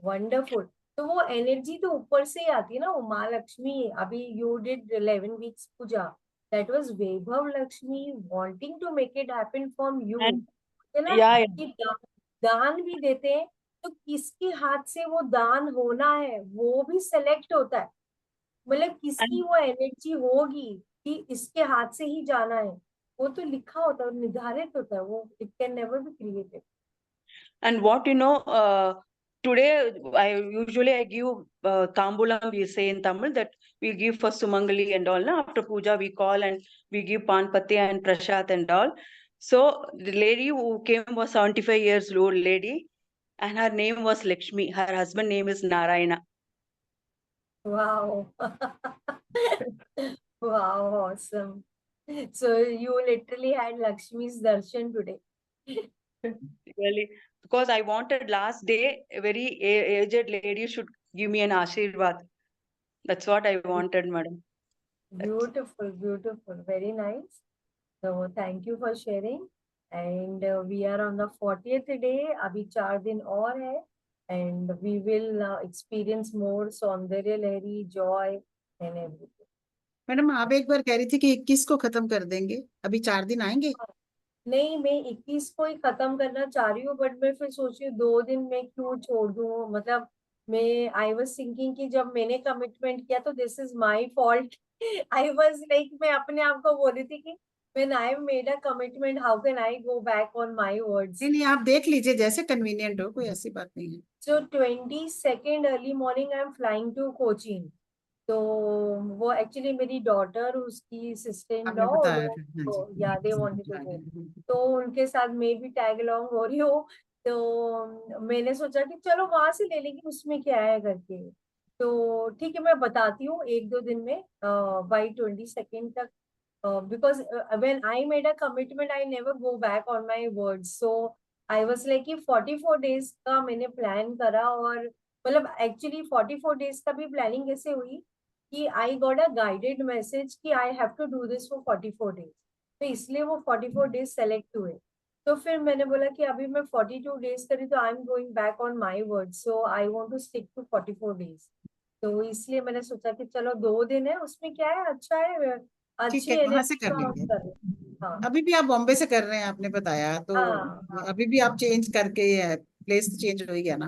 [SPEAKER 1] wonderful। तो वो एनर्जी तो ऊपर से ही आती है ना, वो माँ लक्ष्मी। अभी you did 11 weeks puja, that was Vaibhav Lakshmi wanting to make it happen from you,
[SPEAKER 2] And
[SPEAKER 1] है ना।
[SPEAKER 2] yeah,
[SPEAKER 1] कि दान भी देते हैं, तो किसके हाथ से वो दान होना है वो भी सेलेक्ट होता है। मतलब किसकी
[SPEAKER 2] and
[SPEAKER 1] वो एनर्जी होगी कि इसके हाथ से ही जाना है, वो तो लिखा होता है, निर्धारित होता है, वो it can never be created.
[SPEAKER 2] And what you know, today I give tambulam, we say in Tamil that we give for Sumangali and all. Na? After puja, we call and we give panpati and prasad and all. So the lady who came was 75 years old lady, and her name was Lakshmi. Her husband name is Narayana.
[SPEAKER 1] Wow. Wow, awesome. So you literally had Lakshmi's darshan today.
[SPEAKER 2] Really, because I wanted last day a very aged lady should give me an ashirwad. That's what I wanted, madam.
[SPEAKER 1] Beautiful, beautiful, very nice. So thank you for sharing. And we are on the 40th day. अभी 4 दिन और है. And we will experience more सौंदर्य लहरी, joy and everything.
[SPEAKER 3] मैडम आप एक बार कह रही थी कि 21 को खत्म कर देंगे, अभी 4 दिन आएंगे।
[SPEAKER 1] नहीं, मैं 21 को ही खत्म करना चाह रही हूँ, बट मैं फिर सोच रही हूँ 2 दिन में क्यों छोड़ दूँ। मतलब मैं आई वॉज थिंकिंग कि जब मैंने कमिटमेंट किया तो this is my fault. I was like, मैं अपने आप को बोल रही थी कि when I made a commitment, how can I go back on my words?
[SPEAKER 3] नहीं नहीं, आप देख लीजिए जैसे कन्वीनियंट हो, कोई ऐसी बात नहीं है।
[SPEAKER 1] So 22nd early morning I'm flying to Cochin. तो वो एक्चुअली मेरी डॉटर, उसकी सिस्टर इन
[SPEAKER 3] आपने
[SPEAKER 1] लॉ,
[SPEAKER 3] बताया था, हाँ
[SPEAKER 1] तो
[SPEAKER 3] जी।
[SPEAKER 1] या दे वांटेड टू
[SPEAKER 3] हाँ
[SPEAKER 1] गो,
[SPEAKER 3] जी।
[SPEAKER 1] तो उनके साथ मैं भी टैग अलोंग हो रही हूँ। तो मैंने सोचा कि चलो वहां से ले लेंगे, उसमें क्या है करके। तो ठीक है, मैं बताती हूँ 1-2 दिन में बाई 22nd तक, because when I made a commitment I never go back on my words, so I was like कि 44 days का मैंने प्लान करा, और मतलब एक्चुअली 44 days का भी प्लानिंग कैसे हुई कि I got a guided message कि I have to do this for 44 days, तो इसलिए वो 44 days सेलेक्ट हुए। तो फिर मैंने बोला कि अभी मैं 42 days करी तो I am going back on my word, so I want to stick to 44 days। तो इसलिए मैंने सोचा कि चलो 2 दिन है, उसमें क्या है, अच्छा है,
[SPEAKER 3] ठीक
[SPEAKER 1] अच्छी
[SPEAKER 3] है, वहां से
[SPEAKER 1] एनर्जी
[SPEAKER 3] कर
[SPEAKER 1] काउंट
[SPEAKER 3] लेंगे।
[SPEAKER 1] कर रहे हैं। हाँ
[SPEAKER 3] अभी भी आप बॉम्बे से कर रहे हैं, आपने बताया तो।
[SPEAKER 1] हाँ हाँ
[SPEAKER 3] अभी भी आप चेंज करके, प्लेस तो चेंज हो ही गया ना।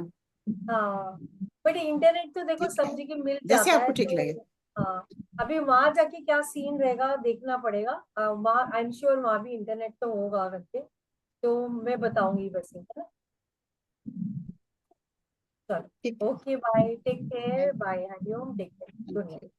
[SPEAKER 1] हाँ, बट इंटरनेट तो देखो
[SPEAKER 3] ठीक है,
[SPEAKER 1] सब जगह मिल
[SPEAKER 3] जैसे
[SPEAKER 1] जाता
[SPEAKER 3] आपको
[SPEAKER 1] है
[SPEAKER 3] ठीक
[SPEAKER 1] तो।
[SPEAKER 3] लगे।
[SPEAKER 1] हाँ, अभी वहां जाके क्या सीन रहेगा देखना पड़ेगा, वहाँ आई एम श्योर वहां भी इंटरनेट तो होगा करके, तो मैं बताऊंगी वैसे, है ना।
[SPEAKER 3] ठीक
[SPEAKER 1] चलो, ओके, बाय, टेक
[SPEAKER 3] है।
[SPEAKER 1] Care, bye, Hari Om, take care, good night.